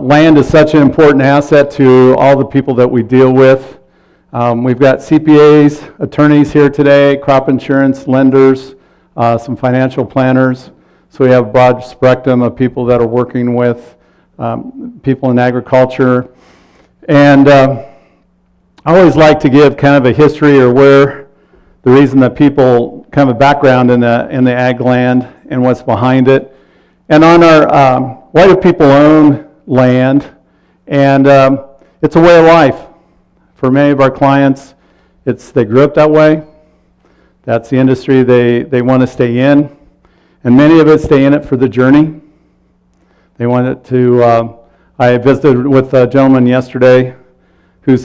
land is such an important asset to all the people that we deal with. We've got CPAs, attorneys here today, crop insurance, lenders, some financial planners. So we have a broad spectrum of people that are working with people in agriculture. And I always like to give kind of a history or where the reason that people, kind of a background in the ag land and what's behind it. And on our, why do people own land? And it's a way of life. For many of our clients, they grew up that way. That's the industry they want to stay in. And many of us stay in it for the journey. They want it to, I visited with a gentleman yesterday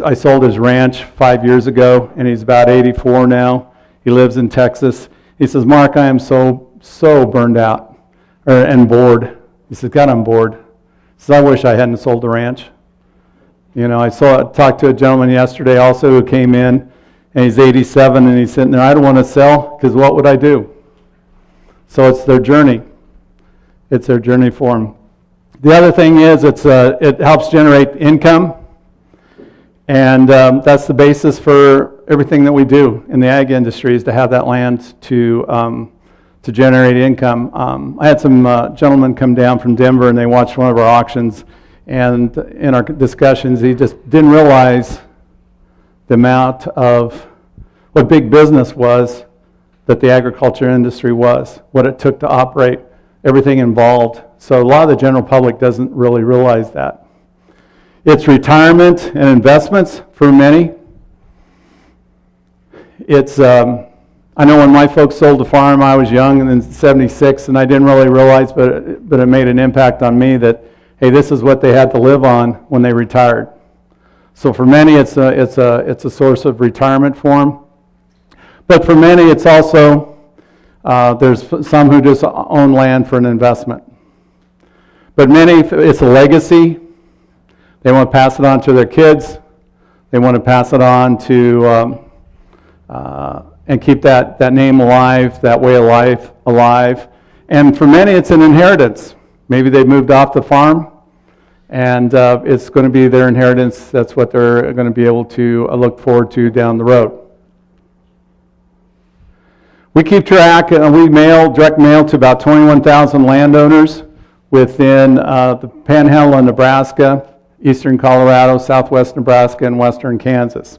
I sold his ranch 5 years ago, and he's about 84 now. He lives in Texas. He says, Mark, I am so burned out and bored. He says, God, I'm bored. He says, I wish I hadn't sold the ranch. You know, I talked to a gentleman yesterday also who came in, and he's 87, and he's sitting there, I don't want to sell, because what would I do? So it's their journey. It's their journey for them. The other thing is it helps generate income, and that's the basis for everything that we do in the ag industry is to have that land to generate income. I had some gentlemen come down from Denver, and they watched one of our auctions, and in our discussions, he just didn't realize the amount of what big business was that the agriculture industry was, what it took to operate, everything involved. So a lot of the general public doesn't really realize that. It's retirement and investments for many. It's, I know when my folks sold the farm, I was young and in '76, and I didn't really realize, but it made an impact on me that, hey, this is what they had to live on when they retired. So for many, it's a source of retirement for them. But for many, it's also, there's some who just own land for an investment. But many, it's a legacy. They want to pass it on to their kids. They want to pass it on to, and keep that name alive, that way of life alive. And for many, it's an inheritance. Maybe they moved off the farm, and it's going to be their inheritance. That's what they're going to be able to look forward to down the road. We keep track, and we direct mail to about 21,000 landowners within the Panhandle of Nebraska, eastern Colorado, southwest Nebraska, and western Kansas.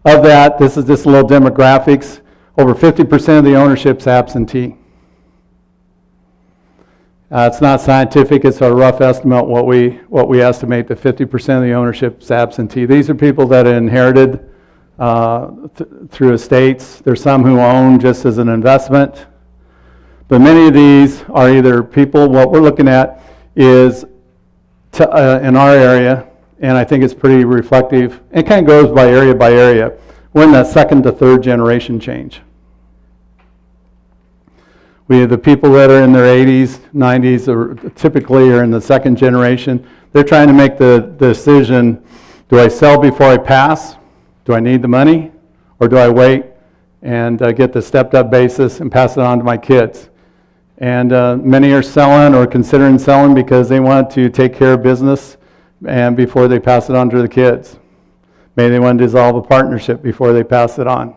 Of that, this is just a little demographics. Over 50% of the ownership's absentee. It's not scientific, it's a rough estimate what we estimate that 50% of the ownership's absentee. These are people that inherited through estates. There's some who own just as an investment. But many of these are either people, what we're looking at is in our area, and I think it's pretty reflective. It kind of goes by area. We're in that second to third generation change. We have the people that are in their 80s, 90s, or typically are in the second generation. They're trying to make the decision, do I sell before I pass? Do I need the money? Or do I wait and get the stepped up basis and pass it on to my kids? And many are selling or considering selling because they want to take care of business and before they pass it on to the kids. Maybe they want to dissolve a partnership before they pass it on.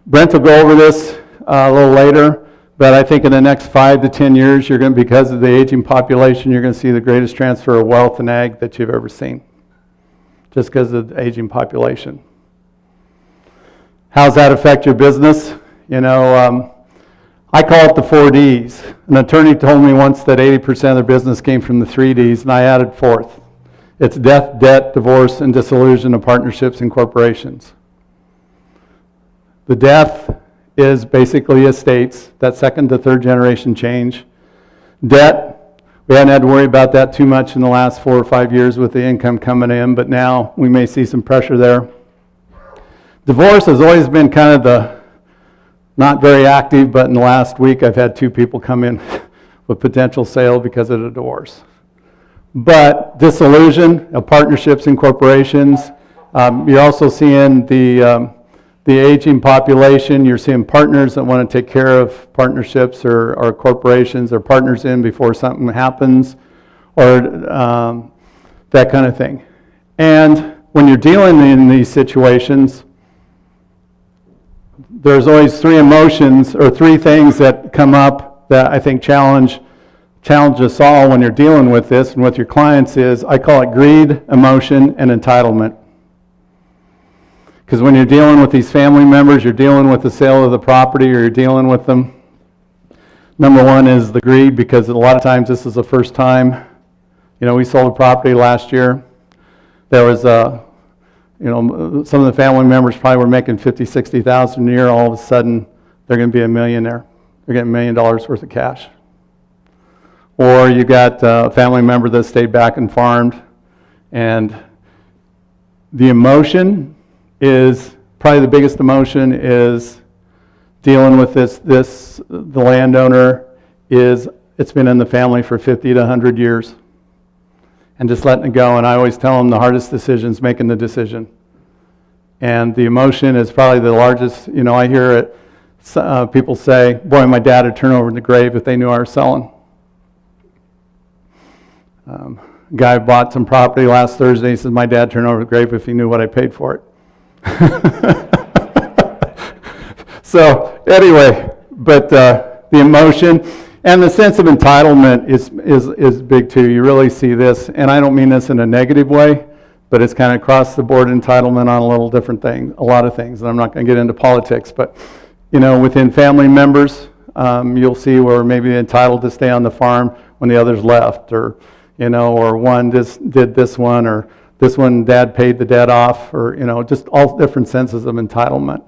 Brent will go over this a little later, but I think in the next 5 to 10 years, you're going to, because of the aging population, you're going to see the greatest transfer of wealth in ag that you've ever seen, just because of the aging population. How does that affect your business? You know, I call it the 4 Ds. An attorney told me once that 80% of their business came from the 3 Ds, and I added 4th. It's death, debt, divorce, and dissolution of partnerships and corporations. The death is basically estates, that second to third generation change. Debt, we hadn't had to worry about that too much in the last 4 or 5 years with the income coming in, but now we may see some pressure there. Divorce has always been kind of the not very active, but in the last week I've had 2 people come in with potential sale because of the divorce. But dissolution of partnerships and corporations, you're also seeing the aging population. You're seeing partners that want to take care of partnerships or corporations or partners in before something happens, or that kind of thing. And when you're dealing in these situations, there's always three emotions or three things that come up that I think challenge us all when you're dealing with this and with your clients is, I call it greed, emotion, and entitlement. Because when you're dealing with these family members, you're dealing with the sale of the property, or you're dealing with them. Number one is the greed, because a lot of times this is the first time. We sold a property last year. There was some of the family members probably were making $50,000, $60,000 a year. All of a sudden, they're going to be a millionaire. They're getting $1 million worth of cash. Or you got a family member that stayed back and farmed, and the emotion is probably the biggest emotion is dealing with this. The landowner it's been in the family for 50 to 100 years, and just letting it go. And I always tell them the hardest decision is making the decision, and the emotion is probably the largest. I hear it. People say, "Boy, my dad would turn over in the grave if they knew I was selling." Guy bought some property last Thursday. He says, "My dad turned over the grave if he knew what I paid for it." So anyway, but the emotion and the sense of entitlement is big too. You really see this, and I don't mean this in a negative way, but it's kind of across the board entitlement on a little different thing, a lot of things. And I'm not going to get into politics, but within family members, you'll see where maybe they're entitled to stay on the farm when the others left, or one just did this one, or this one dad paid the debt off, or just all different senses of entitlement.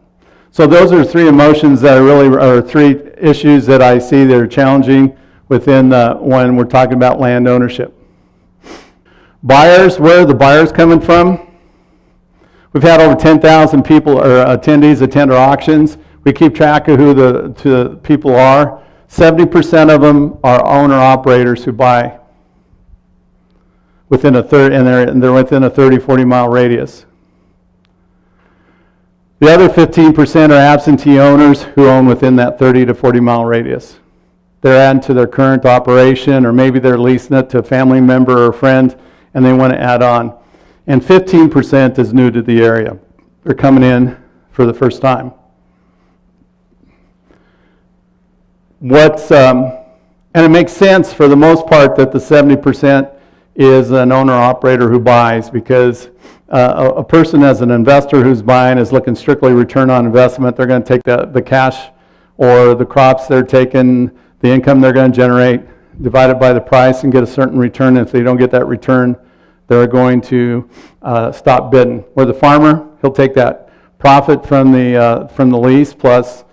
So those are three emotions that are three issues that I see that are challenging within when we're talking about land ownership. Buyers, where are the buyers coming from? We've had over 10,000 people or attendees attend our auctions. We keep track of who the people are. 70% of them are owner-operators who buy within and they're within a 30, 40-mile radius. The other 15% are absentee owners who own within that 30 to 40-mile radius. They're adding to their current operation, or maybe they're leasing it to a family member or friend, and they want to add on. And 15% is new to the area. They're coming in for the first time. And it makes sense for the most part that the 70% is an owner-operator who buys, because a person as an investor who's buying is looking strictly return on investment. They're going to take the cash or the crops they're taking, the income they're going to generate, divide it by the price and get a certain return. If they don't get that return, they're going to stop bidding. Where the farmer, he'll take that profit from the lease plus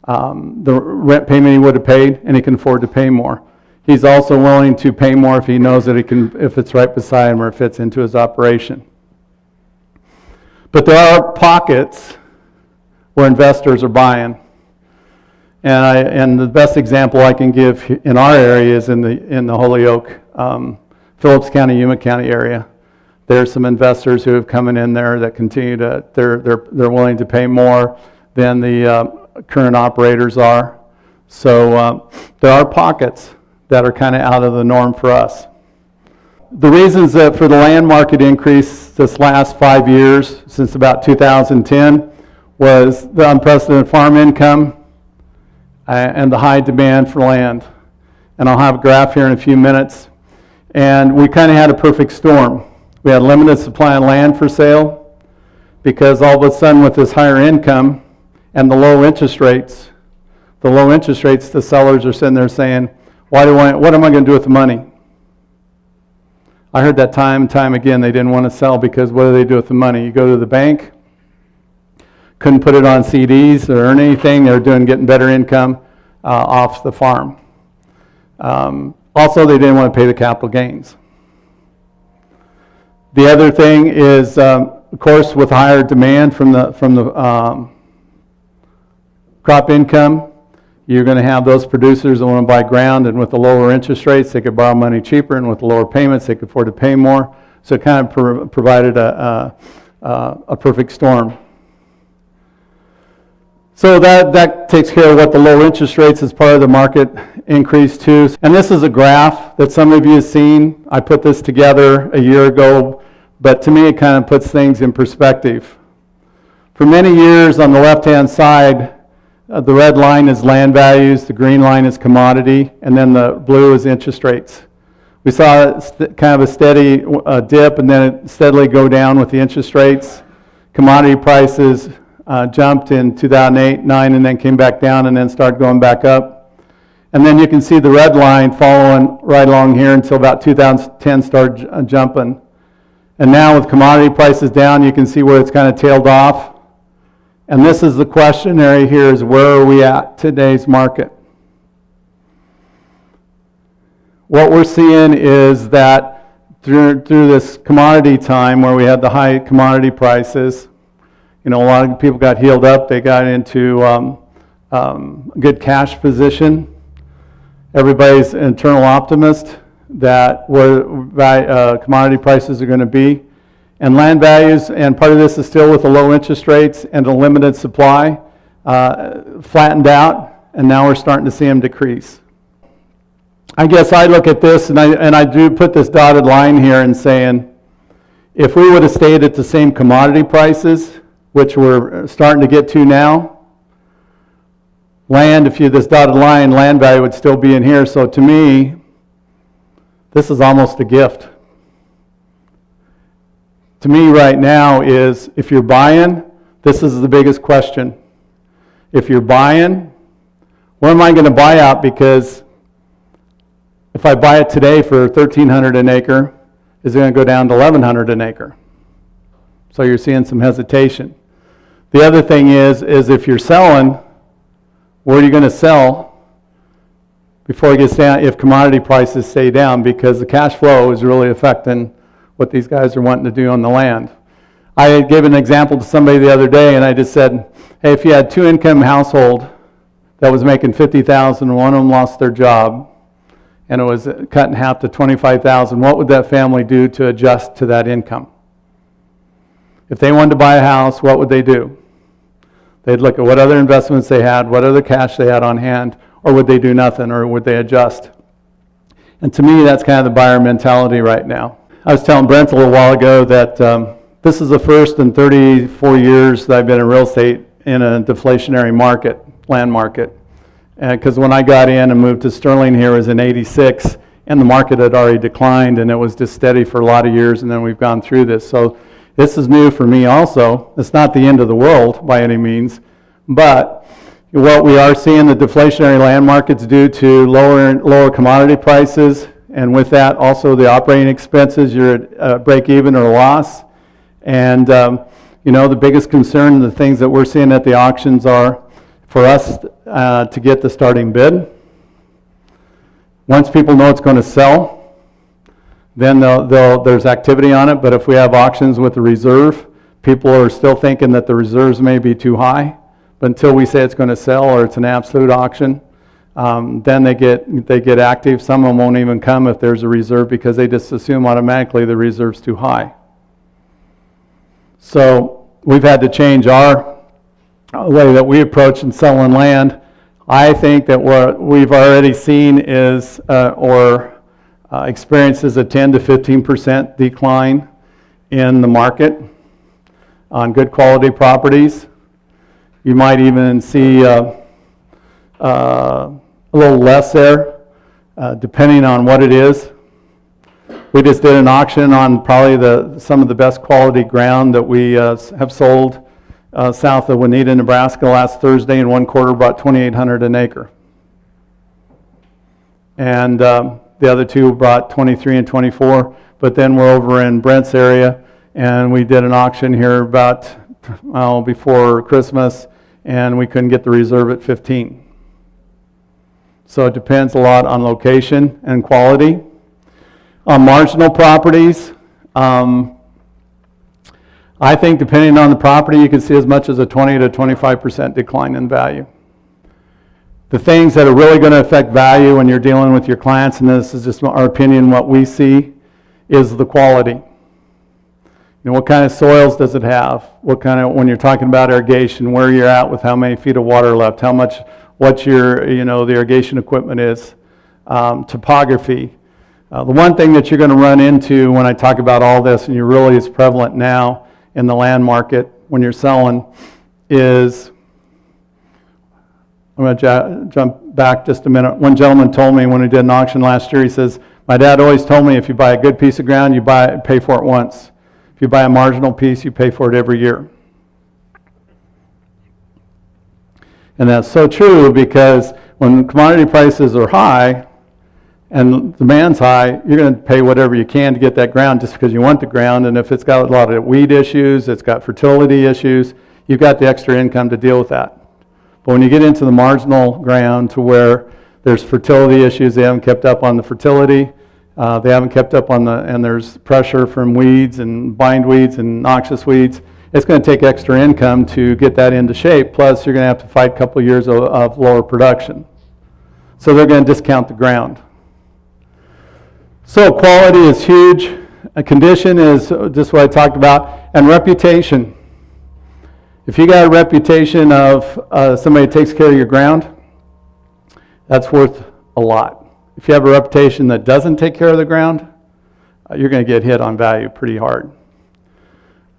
the rent payment he would have paid, and he can afford to pay more. He's also willing to pay more if he knows that if it's right beside him or it fits into his operation. But there are pockets where investors are buying, and the best example I can give in our area is in the Holyoke, Phillips County, Yuma County area. There's some investors who have come in there that continue to they're willing to pay more than the current operators are. So there are pockets that are kind of out of the norm for us. The reasons that for the land market increase this last 5 years, since about 2010, was the unprecedented farm income and the high demand for land. And I'll have a graph here in a few minutes. And we kind of had a perfect storm. We had limited supply of land for sale, because all of a sudden with this higher income and the low interest rates, the sellers are sitting there saying, what am I going to do with the money? I heard that time and time again. They didn't want to sell because what do they do with the money? You go to the bank, couldn't put it on CDs or earn anything. They were getting better income off the farm. Also, they didn't want to pay the capital gains. The other thing is, of course, with higher demand from the crop income, you're going to have those producers that want to buy ground, and with the lower interest rates, they could borrow money cheaper, and with the lower payments, they could afford to pay more. So it kind of provided a perfect storm. So that takes care of what the low interest rates as part of the market increase too. And this is a graph that some of you have seen. I put this together a year ago, but to me it kind of puts things in perspective. For many years on the left-hand side, the red line is land values, the green line is commodity, and then the blue is interest rates. We saw kind of a steady dip and then it steadily go down with the interest rates. Commodity prices jumped in 2008, 9, and then came back down and then started going back up. And then you can see the red line following right along here until about 2010 started jumping. And now with commodity prices down, you can see where it's kind of tailed off. And this is the question area here is where are we at today's market? What we're seeing is that through this commodity time where we had the high commodity prices, you know, a lot of people got healed up. They got into a good cash position. Everybody's an internal optimist that where commodity prices are going to be. And land values, and part of this is still with the low interest rates and a limited supply, flattened out, and now we're starting to see them decrease. I guess I look at this, and I do put this dotted line here and saying, if we would have stayed at the same commodity prices, which we're starting to get to now, land, if you this dotted line, land value would still be in here. So to me, this is almost a gift. To me right now is, if you're buying, this is the biggest question. If you're buying, where am I going to buy out? Because if I buy it today for $1,300 an acre, is it going to go down to $1,100 an acre? So you're seeing some hesitation. The other thing is if you're selling, where are you going to sell before it gets down if commodity prices stay down? Because the cash flow is really affecting what these guys are wanting to do on the land. I gave an example to somebody the other day, and I just said, hey, if you had two-income household that was making $50,000 and one of them lost their job, and it was cut in half to $25,000, what would that family do to adjust to that income? If they wanted to buy a house, what would they do? They'd look at what other investments they had, what other cash they had on hand, or would they do nothing, or would they adjust? And to me, that's kind of the buyer mentality right now. I was telling Brent a little while ago that this is the first in 34 years that I've been in real estate in a deflationary market, land market. Because when I got in and moved to Sterling here, it was in '86, and the market had already declined, and it was just steady for a lot of years, and then we've gone through this. So this is new for me also. It's not the end of the world by any means, but what we are seeing the deflationary land markets due to lower commodity prices, and with that also the operating expenses, you're at break even or loss. And you know, the biggest concern, the things that we're seeing at the auctions are for us to get the starting bid. Once people know it's going to sell, then there's activity on it. But if we have auctions with the reserve, people are still thinking that the reserves may be too high. But until we say it's going to sell or it's an absolute auction, then they get active. Some of them won't even come if there's a reserve because they just assume automatically the reserve's too high. So we've had to change our way that we approach in selling land. I think that what we've already seen is experiences a 10 to 15% decline in the market on good quality properties. You might even see a little less there, depending on what it is. We just did an auction on probably some of the best quality ground that we have sold south of Juanita, Nebraska last Thursday. In one quarter, brought $2,800 an acre. And the other two brought 23 and 24. But then we're over in Brent's area, and we did an auction here about before Christmas, and we couldn't get the reserve at 15. So it depends a lot on location and quality. On marginal properties, I think depending on the property, you can see as much as a 20 to 25% decline in value. The things that are really going to affect value when you're dealing with your clients, and this is just our opinion, what we see, is the quality. You know, what kind of soils does it have? What kind of, when you're talking about irrigation, where you're at with how many feet of water left, what your, the irrigation equipment is. topography. The one thing that you're going to run into when I talk about all this, and really is prevalent now in the land market when you're selling, is, I'm going to jump back just a minute. One gentleman told me when we did an auction last year, he says, my dad always told me if you buy a good piece of ground, you pay for it once. If you buy a marginal piece, you pay for it every year. And that's so true, because when commodity prices are high and demand's high, you're going to pay whatever you can to get that ground just because you want the ground. And if it's got a lot of weed issues, it's got fertility issues, you've got the extra income to deal with that. But when you get into the marginal ground to where there's fertility issues, they haven't kept up on the fertility, they haven't kept up on and there's pressure from weeds and bindweeds and noxious weeds, it's going to take extra income to get that into shape. Plus, you're going to have to fight a couple of years of lower production. So they're going to discount the ground. So quality is huge. A condition is just what I talked about. And reputation. If you got a reputation of somebody that takes care of your ground, that's worth a lot. If you have a reputation that doesn't take care of the ground, you're going to get hit on value pretty hard.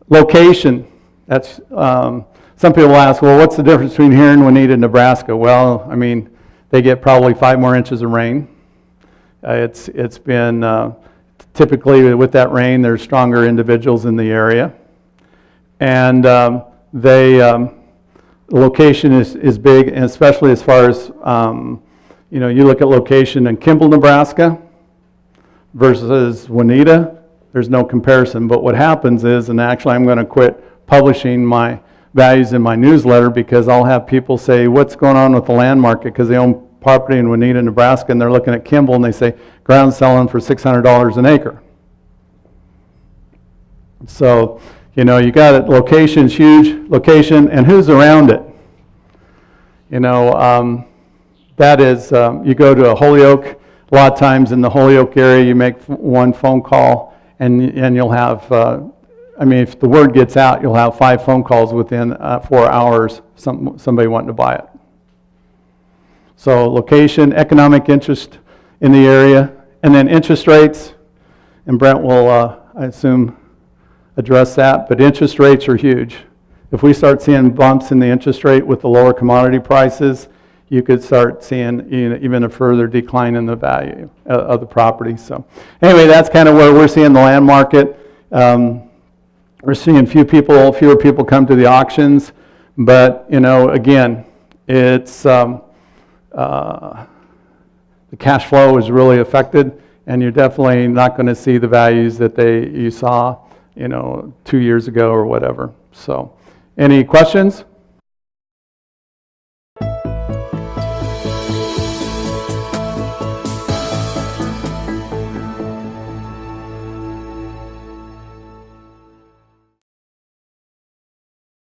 Location. That's some people will ask, well, what's the difference between here and Juanita, Nebraska? Well, I mean, they get probably 5 more inches of rain. It's been typically with that rain, there's stronger individuals in the area, and the location is big, and especially as far as you look at location in Kimball, Nebraska versus Juanita. There's no comparison, but what happens is, and actually I'm going to quit publishing my values in my newsletter because I'll have people say, what's going on with the land market? Because they own property in Juanita, Nebraska, and they're looking at Kimball and they say, ground's selling for $600 an acre. So, you got it, location's huge, location, and who's around it. That is, you go to a Holyoke, a lot of times in the Holyoke area, you make one phone call, and you'll have, if the word gets out, you'll have 5 phone calls within 4 hours, somebody wanting to buy it. So location, economic interest in the area, and then interest rates, and Brent will, I assume, address that, but interest rates are huge. If we start seeing bumps in the interest rate with the lower commodity prices, you could start seeing even a further decline in the value of the property. So anyway, that's kind of where we're seeing the land market. We're seeing fewer people come to the auctions, but again, it's the cash flow is really affected, and you're definitely not going to see the values that you saw 2 years ago or whatever. So any questions?